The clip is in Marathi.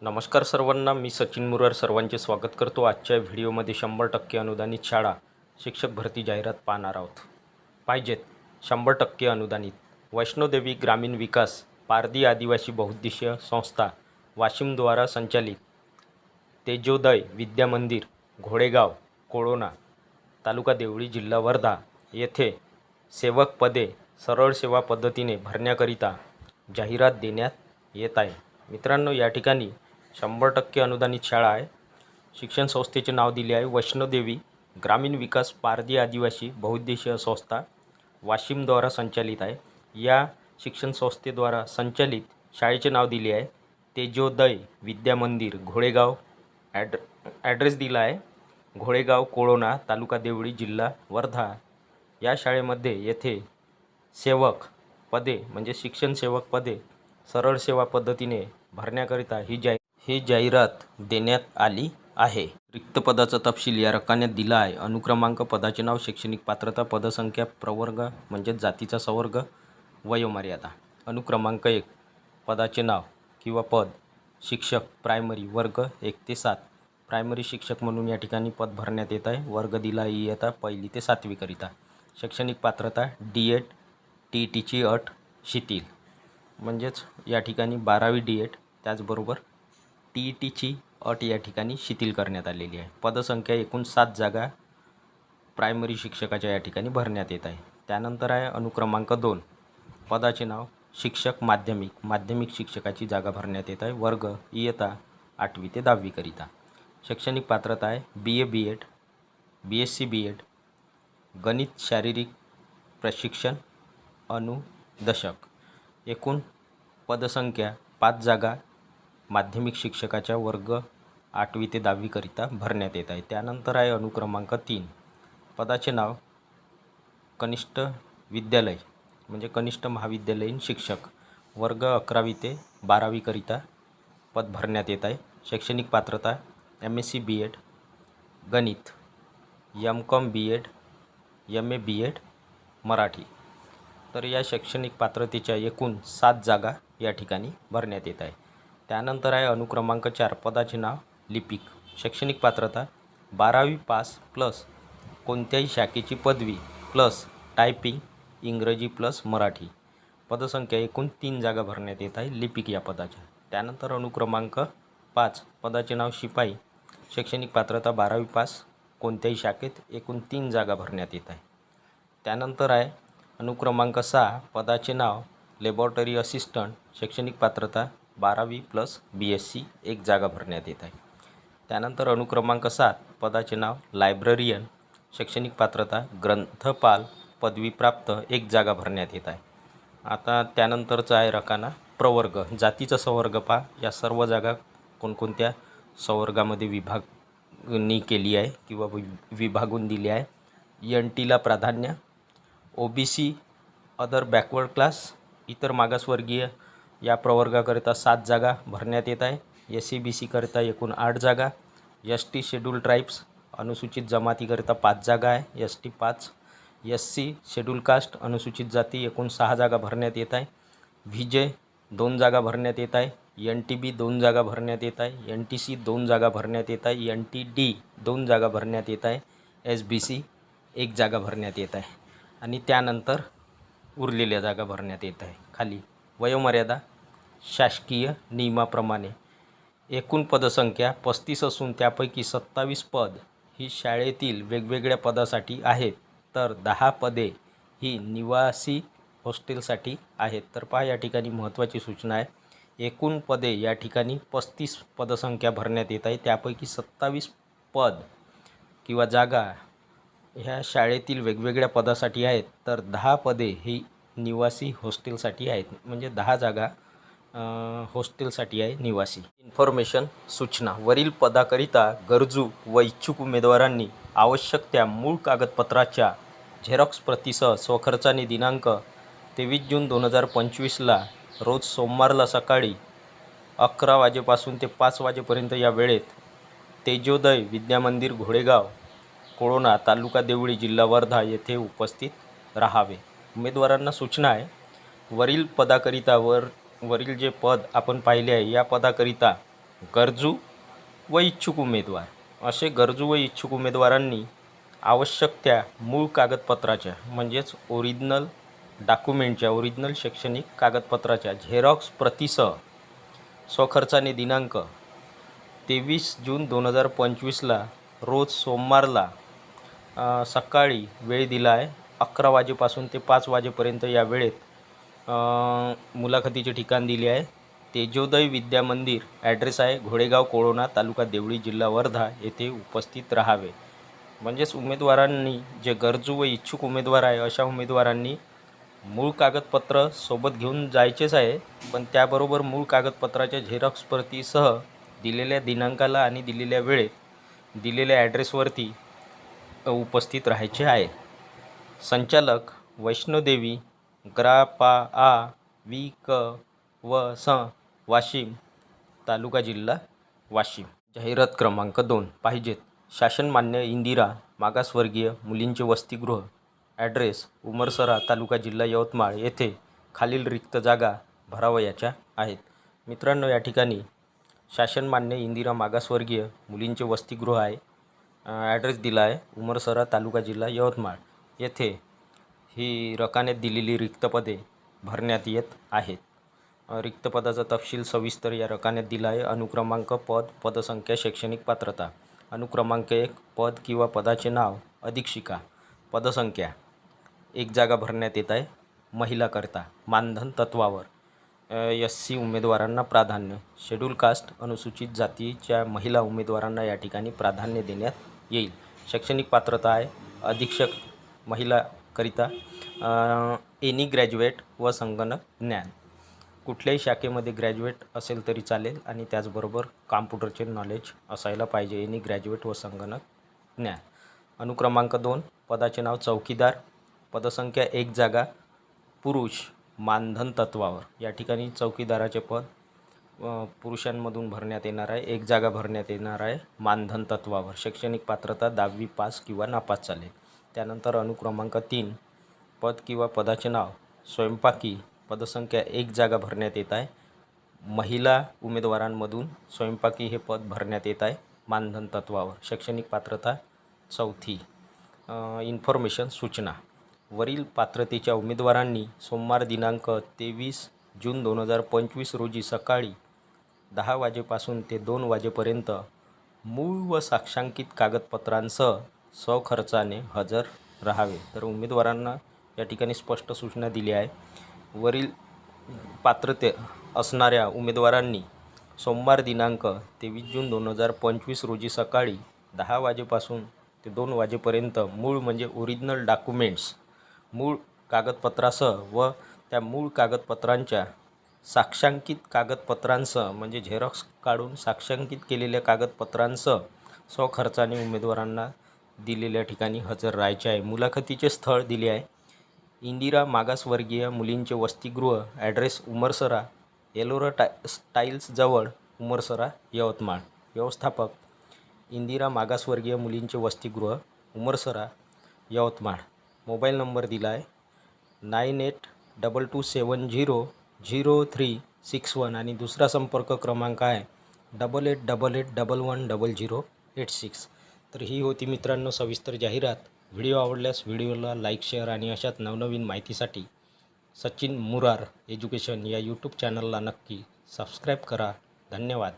नमस्कार सर्वांना, मी सचिन मुरार सर्वांचे स्वागत करतो. आजच्या व्हिडिओमध्ये 100% अनुदानित शाळा शिक्षक भरती जाहिरात पाहणार आहोत. पाहिजेत 100% अनुदानित वैष्णोदेवी ग्रामीण विकास पारधी आदिवासी बहुउद्देशीय संस्था वाशिमद्वारा संचालित तेजोदय विद्या मंदिर घोडेगाव कोळोना तालुका देवळी जिल्हा वर्धा येथे सेवक पदे सरळ सेवा पद्धतीने भरण्याकरिता जाहिरात देण्यात येत आहे. मित्रांनो, या ठिकाणी 100% अनुदानित शाळा आहे. शिक्षण संस्थेचे नाव दिले आहे वैष्णोदेवी ग्रामीण विकास पारधी आदिवासी बहुउद्देशीय संस्था वाशिमद्वारा संचालित आहे. या शिक्षण संस्थेद्वारा संचालित शाळेचे नाव दिले आहे तेजोदय विद्या मंदिर घोडेगाव. ॲड्रेस दिला आहे घोडेगाव कोळोना तालुका देवळी जिल्हा वर्धा. या शाळेमध्ये येथे सेवक पदे म्हणजे शिक्षण सेवक पदे सरळ सेवा पद्धतीने भरण्याकरिता ही जाहिरात देण्यात आली आहे. रिक्त पदाचा तपशील या रकान्यात दिला आहे. अनुक्रमांक, पदाचे नाव, शैक्षणिक पात्रता, पदसंख्या, प्रवर्ग म्हणजे जातीचा संवर्ग, वयोमर्यादा. अनुक्रमांक 1 पदाचे नाव किंवा पद शिक्षक प्रायमरी वर्ग 1 ते 7. प्रायमरी शिक्षक म्हणून या ठिकाणी पद भरण्यात येत आहे. वर्ग दिला आहे इयत्ता 1 ते 7वी करिता. शैक्षणिक पात्रता D.Ed. TETची अट शिथिल म्हणजेच या ठिकाणी 12वी D.Ed त्याचबरोबर TETची अट या ठिकाणी शिथिल करण्यात आलेली आहे. पदसंख्या एकूण 7 जागा प्रायमरी शिक्षकाच्या या ठिकाणी भरण्यात येत आहे. त्यानंतर आहे अनुक्रमांक 2 पदाचे नाव शिक्षक माध्यमिक शिक्षकाची जागा भरण्यात येत आहे. वर्ग इयत्ता 8वी ते 10वी करिता. शैक्षणिक पात्रता आहे BA B.Ed. BSc B.Ed. गणित शारीरिक प्रशिक्षण अनुदशक. एकूण पदसंख्या 5 जागा माध्यमिक शिक्षकाच्या वर्ग 8वी ते 10वी करिता भरण्यात येत आहे. त्यानंतर आहे अनुक्रमांक 3 पदाचे नाव कनिष्ठ विद्यालय म्हणजे कनिष्ठ महाविद्यालयीन शिक्षक वर्ग 11वी ते 12वी करिता पद भरण्यात येत आहे. शैक्षणिक पात्रता MSc B.Ed. गणित, M.Com B.Ed. MA B.Ed. Marathi. तर या शैक्षणिक पात्रतेच्या एकूण 7 जागा या ठिकाणी भरण्यात येत आहे. त्यानंतर आहे अनुक्रमांक 4 पदाचे नाव लिपिक. शैक्षणिक पात्रता 12वी पास प्लस कोणत्याही शाखेची पदवी प्लस टायपिंग इंग्रजी प्लस मराठी. पदसंख्या एकूण 3 जागा भरण्यात येत आहे लिपिक या पदाच्या. त्यानंतर अनुक्रमांक 5 पदाचे नाव शिपाई. शैक्षणिक पात्रता 12वी पास कोणत्याही शाखेत एकूण 3 जागा भरण्यात येत आहे. त्यानंतर आहे अनुक्रमांक 6 पदाचे नाव लॅबोरेटरी असिस्टंट. शैक्षणिक पात्रता 12वी प्लस BSc 1 जागा भरण्यात येत आहे. त्यानंतर अनुक्रमांक 7 पदाचे नाव लायब्ररियन. शैक्षणिक पात्रता ग्रंथपाल पदवी प्राप्त 1 जागा भरण्यात येत आहे. आता त्यानंतरचा आहे रकाना प्रवर्ग जातीचा संवर्ग. पहा या सर्व जागा कोणकोणत्या संवर्गामध्ये विभागणी केली आहे किंवा विभागून दिली आहे. NTला प्राधान्य, OBC अदर बॅकवर्ड क्लास इतर मागासवर्गीय या प्रवर्गाकरिता 7 जागा भरण्यात येत आहे. SC BC करिता एकूण 8 जागा. ST शेड्यूल ट्राईब्स अनुसूचित जमातीकरिता 5 जागा आहे. ST 5. SC शेड्यूल कास्ट अनुसूचित जाती एकूण 6 जागा भरण्यात येत आहे. VJ 2 जागा भरण्यात येत आहे. NTB 2 जागा भरण्यात येत आहे. NTC 2 जागा भरण्यात येत आहे. NTD 2 जागा भरण्यात येत आहे. SBC 1 जागा भरण्यात येत आहे. आणि त्यानंतर उरलेल्या जागा भरण्यात येत आहे. खाली वयोमर्यादा शासकीय नियमाप्रमाणे एकूण पदसंख्या 35 असून त्यापैकी 27 पद ही शाळेतील वेगवेगळ्या पदासाठी आहेत, तर 10 पदे ही निवासी हॉस्टेलसाठी आहेत. तर पहा या ठिकाणी महत्त्वाची सूचना आहे. एकूण पदे या ठिकाणी 35 पदसंख्या भरण्यात येत आहे. त्यापैकी 27 पद किंवा जागा ह्या शाळेतील वेगवेगळ्या पदासाठी आहेत, तर 10 पदे ही निवासी हॉस्टेलसाठी आहेत. म्हणजे 10 जागा हॉस्टेलसाठी आहे निवासी. इन्फॉर्मेशन सूचना वरील पदाकरिता गरजू व इच्छुक उमेदवारांनी आवश्यक त्या मूळ कागदपत्राच्या झेरॉक्स प्रतीसह स्वखर्चाने दिनांक 23 जून 2025ला रोज सोमवारला सकाळी 11 वाजेपासून ते 5 वाजेपर्यंत या वेळेत तेजोदय विद्यामंदिर घोडेगाव कोळोना तालुका देवळी जिल्हा वर्धा येथे उपस्थित राहावे. उमेदवारांना सूचना आहे वरील पदाकरिता वरील जे पद आपण पाहिले आहे या पदाकरिता गरजू व इच्छुक उमेदवार असे गरजू व इच्छुक उमेदवारांनी आवश्यक त्या मूळ कागदपत्राच्या म्हणजेच ओरिजिनल डॉक्युमेंटच्या ओरिजिनल शैक्षणिक कागदपत्राच्या झेरॉक्स प्रतीसह स्वखर्चाने दिनांक 23 जून 2025ला रोज सोमवारला सकाळी वेळ दिला आहे 11 वाजेपासून ते 5 वाजेपर्यंत या वेळेत मुलाखतीचे ठिकाण दिले आहे. तेजोदय विद्या मंदिर ॲड्रेस आहे घोडेगाव कोळोना तालुका देवळी जिल्हा वर्धा येथे उपस्थित राहावे. म्हणजेच उमेदवारांनी जे गरजू व इच्छुक उमेदवार आहे अशा उमेदवारांनी मूळ कागदपत्र सोबत घेऊन जायचेच आहे, पण त्याबरोबर मूळ कागदपत्राच्या झेरॉक्स प्रतीसह दिलेल्या दिनांकाला आणि दिलेल्या वेळेत दिलेल्या ॲड्रेसवरती उपस्थित राहायचे आहे. संचालक वैष्णोदेवी ग्रापा वि क व स वाशिम तालुका जिल्हा वाशिम. जाहिरात क्रमांक 2 पाहिजेत शासनमान्य इंदिरा मागासवर्गीय मुलींचे वसतिगृह ॲड्रेस उमरसरा तालुका जिल्हा यवतमाळ येथे खालील रिक्त जागा भरावयाच्या आहेत. मित्रांनो, या ठिकाणी शासनमान्य इंदिरा मागासवर्गीय मुलींचे वसतिगृह आहे. ॲड्रेस दिला आहे उमरसरा तालुका जिल्हा यवतमाळ येथे ही रकान्यात दिलेली रिक्त पदे भरण्यात येत आहेत. रिक्त पदाचा तपशील सविस्तर या रकान्यात दिला आहे. अनुक्रमांक पद पदसंख्या शैक्षणिक पात्रता अनुक्रमांक 1 पद किंवा पदाचे नाव अधीक्षिका पदसंख्या 1 जागा भरण्यात येत आहे. महिलाकरता मानधन तत्वावर SC उमेदवारांना प्राधान्य शेड्यूल कास्ट अनुसूचित जातीच्या महिला उमेदवारांना या ठिकाणी प्राधान्य देण्यात येईल. शैक्षणिक पात्रता आहे अधीक्षक महिलाकरिता एनी ग्रॅज्युएट व संगणक ज्ञान कुठल्याही शाखेमध्ये ग्रॅज्युएट असेल तरी चालेल आणि त्याचबरोबर कॉम्प्युटरचे नॉलेज असायला पाहिजे. एनी ग्रॅज्युएट व संगणक ज्ञान. अनुक्रमांक 2 पदाचे नाव चौकीदार पदसंख्या 1 जागा पुरुष मानधन तत्वावर या ठिकाणी चौकीदाराचे पद पुरुषांमधून भरण्यात येणार आहे. 1 जागा भरण्यात येणार आहे मानधन तत्वावर. शैक्षणिक पात्रता 10वी पास किंवा नापास चालेल. त्यानंतर अनुक्रमांक 3 पद किंवा पदाचे नाव स्वयंपाकी पदसंख्या 1 जागा भरण्यात येत आहे. महिला उमेदवारांमधून स्वयंपाकी हे पद भरण्यात येत आहे मानधन तत्वावर. शैक्षणिक पात्रता 4थी. इन्फॉर्मेशन सूचना वरील पात्रतेच्या उमेदवारांनी सोमवार दिनांक 23 जून 2025 रोजी सकाळी 10 वाजेपासून ते 2 वाजेपर्यंत मूळ व साक्षांकित कागदपत्रांसह स्वखर्चाने हजर राहावे. तर उमेदवारांना या ठिकाणी स्पष्ट सूचना दिली आहे. वरील पात्रते असणाऱ्या उमेदवारांनी सोमवार दिनांक 23 जून 2025 रोजी सकाळी 10 वाजेपासून ते 2 वाजेपर्यंत मूळ म्हणजे ओरिजिनल डॉक्युमेंट्स मूळ कागदपत्रासह व त्या मूळ कागदपत्रांच्या साक्षांकित कागदपत्रांसह म्हणजे झेरॉक्स काढून साक्षांकित केलेल्या कागदपत्रांसह स्वखर्चाने उमेदवारांना दिलेल्या ठिकाणी हजर राहायचे आहे. मुलाखतीचे स्थळ दिले आहे इंदिरा मागासवर्गीय मुलींचे वसतिगृह ॲड्रेस उमरसरा एलोरा टाईल्स जवळ उमरसरा यवतमाळ. व्यवस्थापक इंदिरा मागासवर्गीय मुलींचे वसतिगृह उमरसरा यवतमाळ. मोबाईल नंबर दिला आहे 9822700361 आणि दुसरा संपर्क क्रमांक आहे 8888110086. तर ही होती मित्रांनो सविस्तर जाहिरात. व्हिडिओ आवडल्यास व्हिडिओला लाईक शेअर आणि अशाच नवनवीन माहितीसाठी सचिन मुरार एज्युकेशन या यूट्यूब चॅनलला नक्की सबस्क्राईब करा. धन्यवाद.